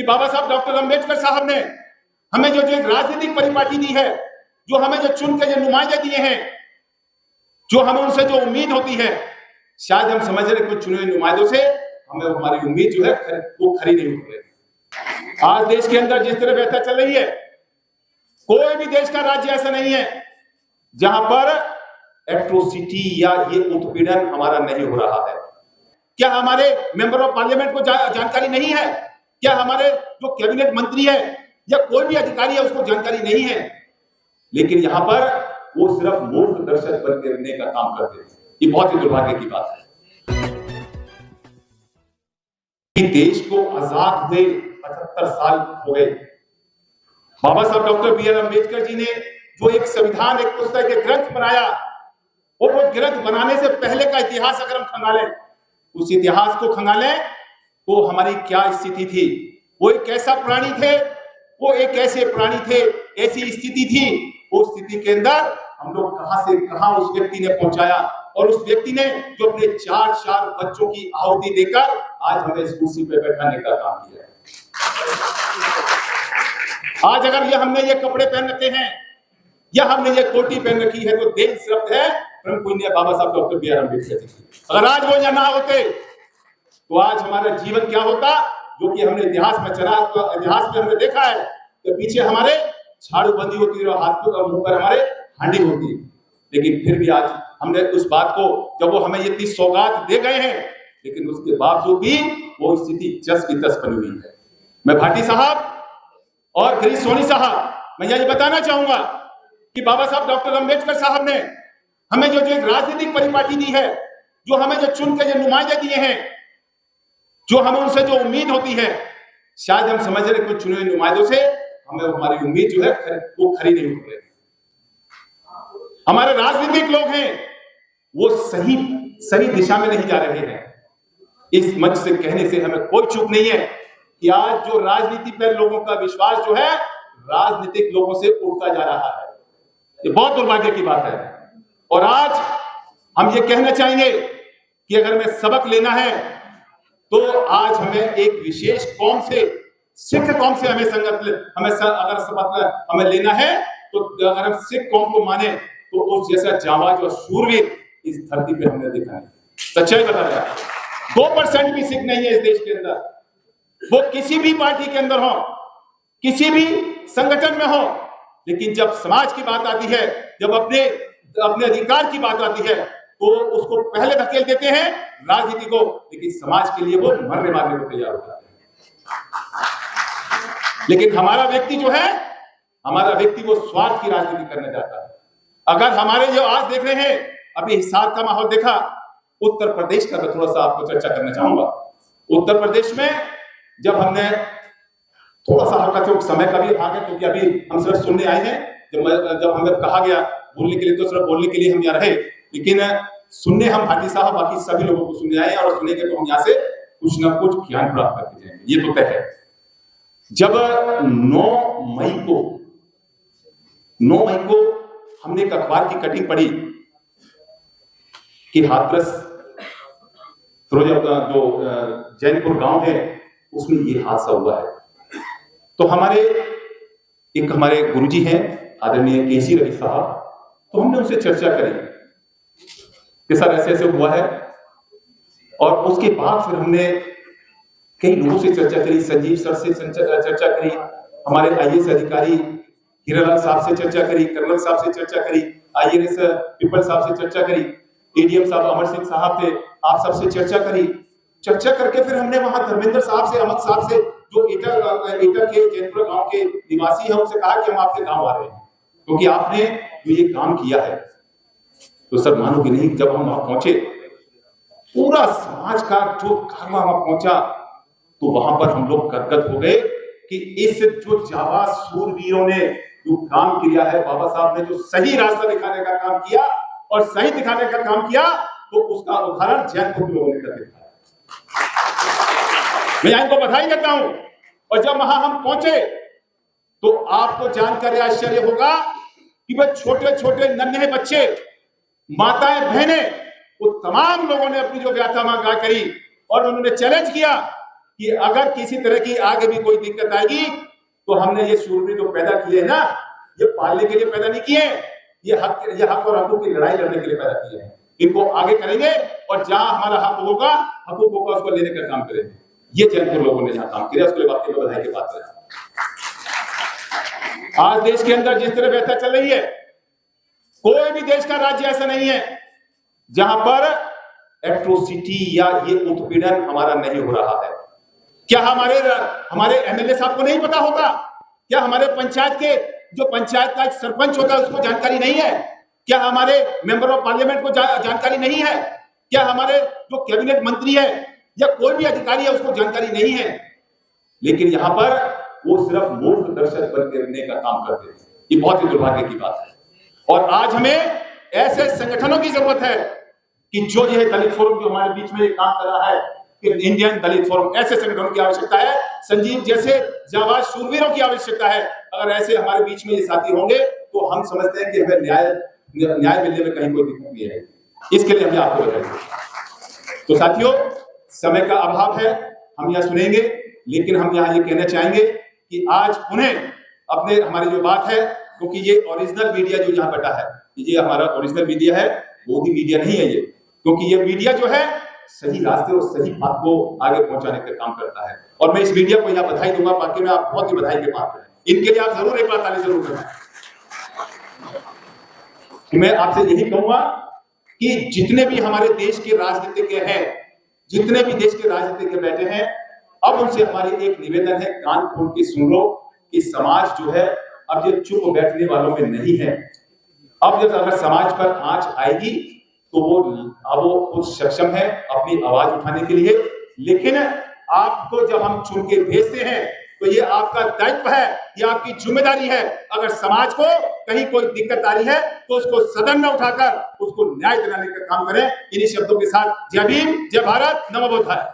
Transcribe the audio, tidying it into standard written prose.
बाबा साहब डॉक्टर अम्बेडकर साहब ने हमें जो एक राजनीतिक परिपाटी दी है, जो हमें जो चुन के जो नुमाइंदे दिए हैं, जो हमें उनसे जो उम्मीद होती है, शायद हम समझ रहे कुछ चुने हुए नुमाइंदों से हमें हमारी उम्मीद जो है वो खरी नहीं हो रही। आज देश के अंदर जिस तरह व्यवस्था चल रही है, कोई भी देश का राज्य ऐसा नहीं है जहां पर एट्रोसिटी या ये उत्पीड़न हमारा नहीं हो रहा है। क्या हमारे मेंबर ऑफ पार्लियामेंट को जानकारी नहीं है? क्या हमारे जो कैबिनेट मंत्री है या कोई भी अधिकारी है उसको जानकारी नहीं है? लेकिन यहां पर वो सिर्फ मूर्ख दर्शक बन के रहने का काम करते हैं। ये बहुत ही दुर्भाग्य की बात है कि देश को आजाद हुए 75 साल हो गए। बाबा साहब doctor B are Ambedkar ji ने जो एक संविधान, एक पुस्तक, एक ग्रंथ बनाया, वो ग्रंथ बनाने से पहले का इतिहास अगर हम खंगालें, उस इतिहास को खंगालें तो हमारी क्या स्थिति थी। वो एक ऐसा प्राणी थे, वो एक ऐसे प्राणी थे, ऐसी स्थिति थी, उस स्थिति के अंदर हम लोग कहां से कहां उस व्यक्ति ने पहुंचाया, और उस व्यक्ति ने जो अपने 4 बच्चों की आहुति देकर आज हमें इस कुर्सी पे बैठाने का काम किया है। आज अगर ये हमने ये कपड़े पहन रखे हैं या हमने ये कोटी पहन रखी है तो देश सिर्फ है परम पुण्य बाबा साहब doctor B are Ambedkar ji. अगर आज वो यहाँ ना होते तो आज हमारा जीवन क्या होता, जो कि हमने इतिहास में चला, इतिहास में हमने देखा है कि पीछे हमारे झाड़ू बंदी होती है और हाथ पर मुंह पर हमारे हांडी होती है। लेकिन फिर भी आज हमने उस बात को, जब वो हमें ये 30 सौगात दे गए हैं, लेकिन उसके बावजूद भी वो स्थिति जस की तस बनी हुई है। मैं भाटी साहब और गिरीश सोनी साहब, मैं यही बताना चाहूंगा कि बाबा साहब डॉक्टर अम्बेडकर साहब ने हमें जो एक राजनीतिक परिपाटी दी है, जो हमें जो चुन के जो नुमाइंदे दिए हैं, जो हमें उनसे जो उम्मीद होती है, शायद हम समझ रहे कुछ चुने हुए नुमाइंदों से हमें हमारी उम्मीद जो है वो खरी नहीं हो रही। हमारे राजनीतिक लोग हैं वो सही दिशा में नहीं जा रहे हैं। इस मंच से कहने से हमें कोई चूक नहीं है कि आज जो राजनीति पर लोगों का विश्वास जो है राजनीतिक लोगों से उठता जा रहा है। ये बहुत दुर्भाग्य की बात है। और आज हम ये कहना चाहेंगे कि अगर हमें सबक लेना है तो आज हमें एक विशेष कौम से, सिख कौम से हमें अगर सबक हमें लेना है तो अगर हम सिख कौम को माने तो उस जैसा जांबाज और शूरवीर इस धरती पे हमने देखा है। सच्चाई बता रहा है, 2% भी सिख नहीं है इस देश के अंदर। वो किसी भी पार्टी के अंदर हो, किसी भी संगठन में हो, लेकिन जब समाज की बात आती है, जब अपने अधिकार की बात आती है तो उसको पहले धकेल देते हैं राजनीति को, लेकिन समाज के लिए वो मरने मारने को तैयार होता है। लेकिन हमारा व्यक्ति जो है, हमारा व्यक्ति वो स्वार्थ की राजनीति करने जाता है। अगर हमारे जो आज देख रहे हैं, अभी हिसार का माहौल देखा, उत्तर प्रदेश का तो थोड़ा सा आपको चर्चा करना चाहूंगा। उत्तर प्रदेश में जब हमने थोड़ा सा हल्का चौक समय का भी भाग है, क्योंकि अभी हम सिर्फ सुनने आए हैं। जब हमें कहा गया बोलने के लिए तो सिर्फ बोलने के लिए हम यहाँ रहे, लेकिन सुनने हम भाटी साहब बाकी सभी लोगों को सुनने आए और सुनेंगे तो हम यहाँ से कुछ ना कुछ ज्ञान प्राप्त करके जाएंगे, ये तो तय है। जब 9 मई को हमने एक अखबार की कटिंग पढ़ी कि हाथरस फिरोजा जो जैनपुर गांव है उसमें ये हादसा हुआ है, तो हमारे गुरुजी हैं आदरणीय केसी रवि साहब, तो हमने उनसे चर्चा करी कि सर ऐसे ऐसे हुआ है। और उसके बाद फिर हमने कई लोगों से चर्चा करी, संजीव सर से चर्चा करी, हमारे आईएएस अधिकारी हीरालाल साहब से चर्चा करी, कर्नल साहब से चर्चा करी, आईएएस पिपल साहब से चर्चा करी, एडीएम साहब अमर सिंह साहब थे, आप सबसे चर्चा करी। चर्चा करके फिर हमने वहां धर्मेंद्र साहब से, अहमद साहब से, जो एटा के जैनपुर गांव के निवासी हैं, उनसे कहा कि हम आपके गांव आ रहे हैं क्योंकि आपने जो ये काम किया है। तो सर मानोगे नहीं, जब हम वहां पहुंचे, पूरा समाज का जो घर वहां पहुंचा, तो वहां पर हम लोग गदगद हो गए कि इस जो जाबाज शूरवीरों ने जो काम किया है, बाबा साहब ने जो सही रास्ता दिखाने का काम किया और सही दिखाने का काम किया, तो उसका उदाहरण जैनपुर के लोगों ने कर दिखाया। मैं इनको बधाई देता हूं। और जब वहां हम पहुंचे तो आपको जानकर आश्चर्य होगा कि वह छोटे छोटे नन्हे बच्चे, माताएं, बहनें, वो तमाम लोगों ने अपनी जो व्याथा मांगा करी और उन्होंने चैलेंज किया कि अगर किसी तरह की आगे भी कोई दिक्कत आएगी तो हमने ये शूरवीर जो पैदा किए ना, ये पालने के लिए पैदा नहीं किए, ये हक और हकूक की लड़ाई लड़ने के लिए पैदा किए हैं। इनको आगे करेंगे और जहां हमारा हक होगा, हकूक होगा, उसको लेने का काम करेंगे। ये चैनपुर लोगों ने जहां काम किया, उसके लिए वाकई में बधाई की बात है। आज देश के अंदर जिस तरह व्यवस्था चल रही है, कोई भी देश का राज्य ऐसा नहीं है जहां पर एट्रोसिटी या ये उत्पीड़न हमारा नहीं हो रहा है। क्या हमारे एमएलए साहब को नहीं पता होता? क्या हमारे पंचायत के जो पंचायत का सरपंच होता है उसको जानकारी नहीं है? क्या हमारे मेंबर ऑफ पार्लियामेंट को जानकारी नहीं है? क्या हमारे जो कैबिनेट मंत्री है या कोई भी अधिकारी है उसको जानकारी नहीं है? लेकिन यहाँ पर वो सिर्फ मूर्ख दर्शक बन करने का काम करते हैं। ये बहुत ही दुर्भाग्य की बात है। और आज हमें ऐसे संगठनों की जरूरत है कि जो यह दलित फोरम जो हमारे बीच में ये काम कर रहा है, कि इंडियन दलित फोरम, ऐसे संगठनों की आवश्यकता है। संजीव जैसे जाबाज शूरवीरों की आवश्यकता है। अगर ऐसे हमारे बीच में ये साथी होंगे तो हम समझते हैं कि हमें न्याय मिलने में कहीं कोई दिक्कत नहीं है। इसके लिए हम आपको बधाई। तो साथियों, समय का अभाव है, हम यहाँ सुनेंगे, लेकिन हम यहाँ ये कहना चाहेंगे कि आज पुनः अपने हमारी जो बात है, क्योंकि ये ओरिजिनल मीडिया जो यहाँ बैठा है, ये हमारा ओरिजिनल मीडिया है, वो भी मीडिया नहीं है ये, क्योंकि ये मीडिया जो है सही रास्ते और सही बात को आगे पहुंचाने का काम करता है। और मैं इस मीडिया को यहाँ बधाई दूंगा, बाकी में आप बहुत ही बधाई के पात्र हैं। इनके लिए आप जरूर एक बार ताली जरूर करना। मैं आपसे यही कहूंगा कि जितने भी हमारे देश के राजनीतिज्ञ हैं, जितने भी देश के राजनीतिज्ञ बैठे हैं, अब उनसे हमारी एक निवेदन है, कान खोल के सुन लो कि समाज जो है अब ये चुप बैठने वालों में नहीं है। अब जब अगर समाज पर आंच आएगी तो वो खुद सक्षम है अपनी आवाज उठाने के लिए। लेकिन आपको जब हम चुन के भेजते हैं तो ये आपका दायित्व है, ये आपकी जिम्मेदारी है। अगर समाज को कहीं कोई दिक्कत आ रही है तो उसको सदन में उठाकर उसको न्याय दिलाने का काम करें। इन्हीं शब्दों के साथ जय भीम, जय भारत, नमो बुद्धाय।